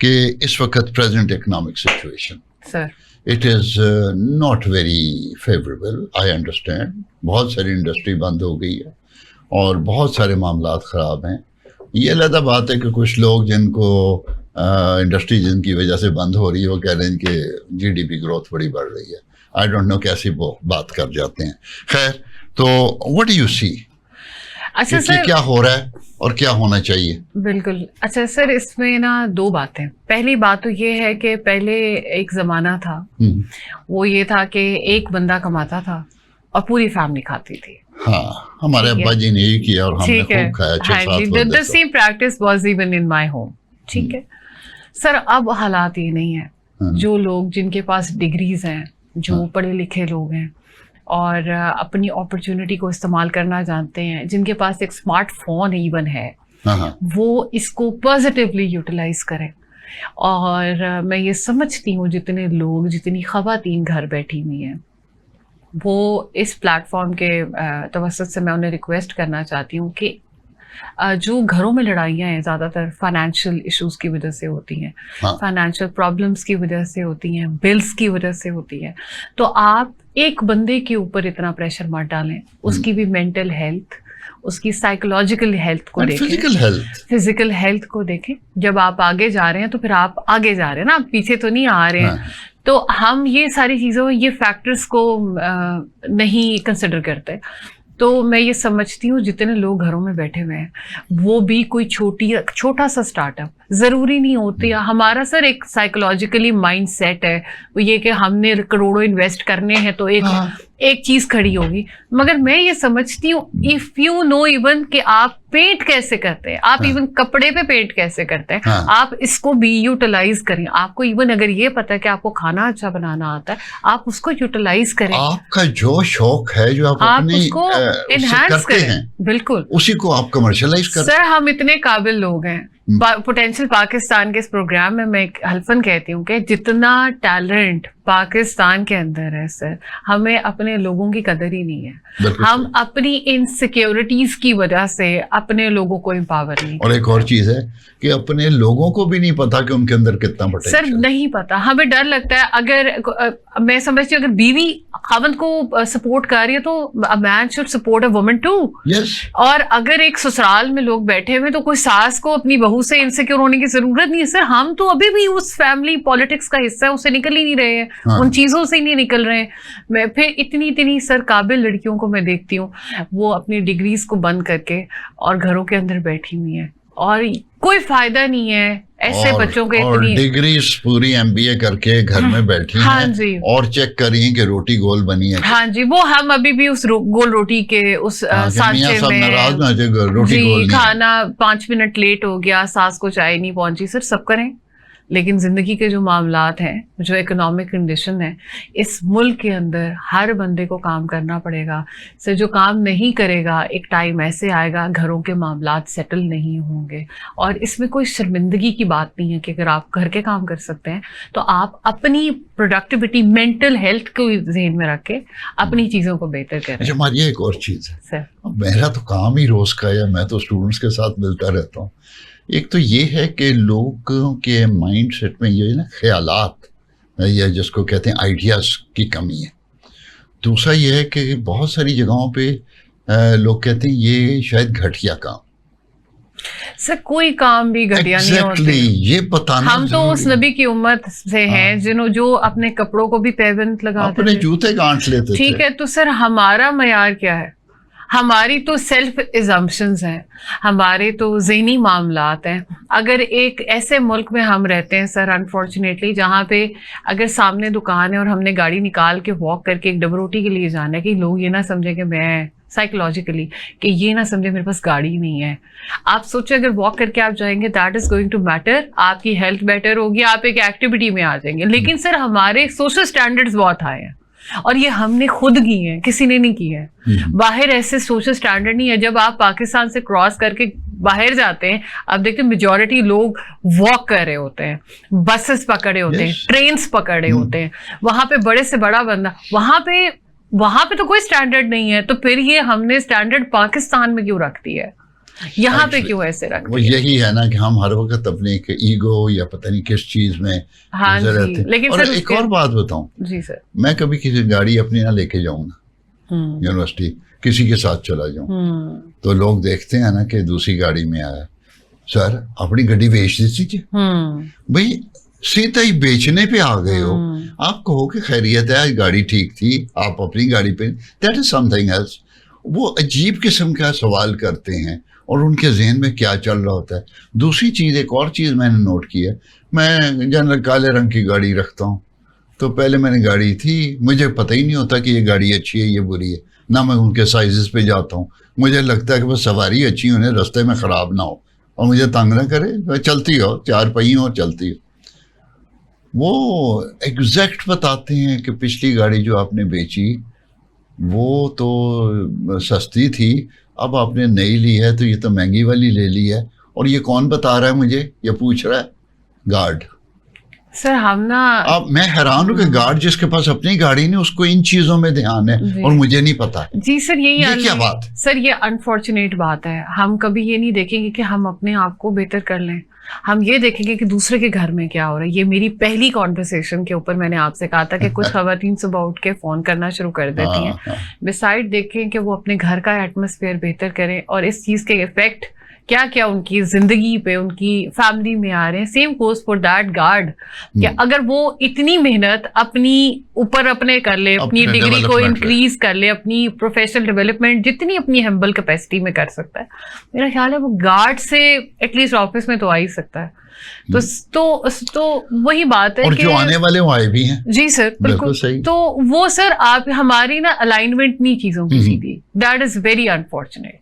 कि इस वक्त present economic situation sir it is not very favourable. I understand, बहुत सारी इंडस्ट्री बंद हो गई है और बहुत सारे मामलात ख़राब हैं। ये अलग बात है कि कुछ लोग जिनको इंडस्ट्री जिनकी वजह से बंद हो रही है वो कह रहे हैं कि जीडीपी ग्रोथ बड़ी बढ़ रही है। आई डोंट नो कैसी वो बात कर जाते हैं। खैर, तो व्हाट डू यू सी, अच्छा सर, क्या हो रहा है और क्या होना चाहिए? बिल्कुल। अच्छा सर, इसमें ना दो बातें। पहली बात तो ये है कि पहले एक ज़माना था, वो ये था कि एक बंदा कमाता था और पूरी फैमिली खाती थी। हाँ, हमारे अब्बा जी ने यही किया और हमने खूब खाया। हाँ जी, the same practice was even in my home. ठीक है सर, अब हालात ये नहीं है। जो लोग जिनके पास डिग्रीज हैं, जो पढ़े लिखे लोग हैं और अपनी अपॉर्चुनिटी को इस्तेमाल करना जानते हैं, जिनके पास एक स्मार्टफोन इवन है, वो इसको पॉजिटिवली यूटिलाइज करें। और मैं ये समझती हूँ जितने लोग, जितनी ख़वातीन घर बैठी हुई हैं, वो इस प्लेटफॉर्म के तवस्सुत से मैं उन्हें रिक्वेस्ट करना चाहती हूँ कि जो घरों में लड़ाइयाँ हैं ज़्यादातर फाइनेंशियल इश्यूज़ की वजह से होती हैं, फाइनेंशियल प्रॉब्लम्स की वजह से होती हैं, बिल्स की वजह से होती है। तो आप एक बंदे के ऊपर इतना प्रेशर मत डालें। उसकी भी मेंटल हेल्थ, उसकी साइकोलॉजिकल हेल्थ को देखें, फिजिकल हेल्थ को देखें। जब आप आगे जा रहे हैं तो फिर आप आगे जा रहे हैं ना, आप पीछे तो नहीं आ रहे हैं। तो हम ये सारी चीज़ों, ये फैक्टर्स को नहीं कंसिडर करते। तो मैं ये समझती हूँ जितने लोग घरों में बैठे हुए हैं, वो भी कोई छोटा सा स्टार्टअप ज़रूरी नहीं होती। हमारा सर एक साइकोलॉजिकली माइंड सेट है, वो ये कि हमने करोड़ों इन्वेस्ट करने हैं तो एक चीज़ खड़ी होगी। मगर मैं ये समझती हूँ, इफ़ यू नो इवन कि आप पेंट कैसे करते हैं, आप इवन कपड़े पे पेंट कैसे करते हैं, आप इसको भी यूटिलाइज करें। आपको इवन अगर ये पता है कि आपको खाना अच्छा बनाना आता है, आप उसको यूटिलाइज करें। आपका जो शौक है, जो आप उसको एनहांस करें, बिल्कुल उसी को आप कमर्शियलाइज करें। सर, हम इतने काबिल लोग हैं। पोटेंशियल पाकिस्तान के इस प्रोग्राम में मैं हल्फन कहती हूँ कि जितना टैलेंट पाकिस्तान के अंदर है सर, हमें अपने लोगों की कदर ही नहीं है। हम अपनी इनसिक्योरिटीज की वजह से अपने लोगों को एम्पावर नहीं। और एक और चीज है कि अपने लोगों को भी नहीं पता कि उनके अंदर कितना पोटेंशियल सर, नहीं पता। हमें डर लगता है। अगर मैं समझती हूँ अगर बीवी खावंद को सपोर्ट कर रही है तो a man should support a woman too. और अगर एक ससुराल में लोग बैठे हुए तो कोई सास को अपनी बहू से इनसिक्योर होने की जरूरत नहीं है। सर, हम तो अभी भी उस फैमिली पॉलिटिक्स का हिस्सा है, उससे निकल ही नहीं रहे हैं। उन चीजों से ही नहीं निकल रहे हैं। मैं फिर इतनी सर काबिल लड़कियों को मैं देखती हूँ, वो अपनी डिग्रीज को बंद करके और घरों के अंदर बैठी हुई हैं और कोई फायदा नहीं है ऐसे बच्चों के। और डिग्रीज पूरी एमबीए करके घर में बैठी हैं और चेक कर रही हैं कि रोटी गोल बनी है। हाँ जी, वो हम अभी भी उस गोल रोटी के उस सांचे में रोटी गोल खाना 5 मिनट लेट हो गया, सास को चाय नहीं पहुंची। सर, सब करें, लेकिन ज़िंदगी के जो मामलात हैं, जो इकोनॉमिक कंडीशन है, इस मुल्क के अंदर हर बंदे को काम करना पड़ेगा। सर, जो काम नहीं करेगा, एक टाइम ऐसे आएगा घरों के मामलात सेटल नहीं होंगे। और इसमें कोई शर्मिंदगी की बात नहीं है कि अगर आप घर के काम कर सकते हैं तो आप अपनी प्रोडक्टिविटी, मेंटल हेल्थ को ज़हन में रख के अपनी चीज़ों को बेहतर करें। हमारी एक और चीज़ है सर, मेरा तो काम ही रोज़ का है, मैं तो स्टूडेंट्स के साथ मिलता रहता हूँ। एक तो ये है कि लोगों के माइंड सेट में ये ना ख्यालात, या जिसको कहते हैं आइडियाज़ की कमी है। दूसरा ये है कि बहुत सारी जगहों पे लोग कहते हैं ये शायद घटिया काम। सर, कोई काम भी घटिया नहीं होता। ये बताना हम तो उस नबी की उम्मत से हैं जो अपने कपड़ों को भी पैबंद लगाते, अपने जूते गांठ लेते थे। ठीक है, तो सर हमारा मयार क्या है? हमारी तो सेल्फ एजम्पशंस हैं, हमारे तो ज़हनी मामलात हैं। अगर एक ऐसे मुल्क में हम रहते हैं सर, अनफॉर्चुनेटली, जहाँ पे अगर सामने दुकान है और हमने गाड़ी निकाल के वॉक करके एक डबल रोटी के लिए जाना है, कि लोग ये ना समझे कि मैं साइकोलॉजिकली, कि ये ना समझे मेरे पास गाड़ी नहीं है। आप सोचो अगर वॉक करके आप जाएंगे, that is going to matter, आपकी हेल्थ बेटर होगी, आप एक एक्टिविटी में आ जाएंगे। लेकिन सर, हमारे सोशल स्टैंडर्ड्स बहुत हाई हैं और ये हमने खुद की है, किसी ने नहीं की है। बाहर ऐसे सोशल स्टैंडर्ड नहीं है। जब आप पाकिस्तान से क्रॉस करके बाहर जाते हैं, आप देखते हैं मेजॉरिटी लोग वॉक कर रहे होते हैं, बसेस पकड़े होते हैं, ट्रेन्स पकड़े होते हैं। वहां पे बड़े से बड़ा बंदा, वहां पे तो कोई स्टैंडर्ड नहीं है। तो फिर ये हमने स्टैंडर्ड पाकिस्तान में क्यों रख दी है? यहाँ पे Actually, क्यों ऐसे रखते वो हैं? यही है ना कि हम हर वक्त अपने एक ईगो या पता नहीं किस चीज में हाँ गुजर जी, रहते हैं। लेकिन और सर एक उसके- और बात बताऊं, जी सर। मैं कभी किसी गाड़ी अपनी ना लेके जाऊं ना यूनिवर्सिटी, किसी के साथ चला जाऊं, तो लोग देखते हैं ना कि दूसरी गाड़ी में आया, सर अपनी गाड़ी बेच दीजिए। भाई सीधा ही बेचने पे आ गए हो। आप कहो कि खैरियत है, आज गाड़ी ठीक थी, आप अपनी गाड़ी पे, दैट इज समथिंग एल्स। वो अजीब किस्म का सवाल करते हैं और उनके जहन में क्या चल रहा होता है। दूसरी चीज़, एक और चीज़ मैंने नोट की है, मैं जनरल काले रंग की गाड़ी रखता हूँ, तो पहले मैंने गाड़ी थी, मुझे पता ही नहीं होता कि ये गाड़ी अच्छी है ये बुरी है, ना मैं उनके साइजेस पे जाता हूँ। मुझे लगता है कि बस सवारी अच्छी होने, रास्ते में ख़राब ना हो और मुझे तंग ना करे, चलती हो, चार पहियों और चलती हो। वो एग्जैक्ट बताते हैं कि पिछली गाड़ी जो आपने बेची वो तो सस्ती थी, अब आपने नई ली है तो ये तो महंगी वाली ले ली है। और ये कौन बता रहा है मुझे, ये पूछ रहा है गार्ड। सर हम ना, अब मैं हैरान हूँ कि गार्ड जिसके पास अपनी गाड़ी नहीं, उसको इन चीजों में ध्यान है और मुझे नहीं पता। जी सर, ये क्या बात है? सर ये अनफॉर्चुनेट बात है। हम कभी ये नहीं देखेंगे कि हम अपने आप को बेहतर कर लें, हम ये देखेंगे कि दूसरे के घर में क्या हो रहा है। ये मेरी पहली कॉन्वर्सेशन के ऊपर मैंने आपसे कहा था कि कुछ खवातीन सुबह उठ के फोन करना शुरू कर देती हैं, बिसाइड देखें कि वो अपने घर का एटमॉस्फेयर बेहतर करें और इस चीज के इफेक्ट क्या क्या उनकी जिंदगी पे, उनकी फैमिली में आ रहे हैं। Same goes for that guard, कि अगर वो इतनी मेहनत अपनी ऊपर अपने कर ले, अपनी डिग्री को इंक्रीज कर ले, अपनी प्रोफेशनल डेवलपमेंट जितनी अपनी हम्बल कैपेसिटी में कर सकता है, मेरा ख्याल है वो गार्ड से एटलीस्ट ऑफिस में तो आ ही सकता है। तो वही बात है और कि जो आने वाले वो आए भी हैं। जी सर, बिल्कुल सही। तो वो सर आप हमारी ना अलाइनमेंट नहीं चीजों की सीधी, दैट इज वेरी अनफॉर्चुनेट।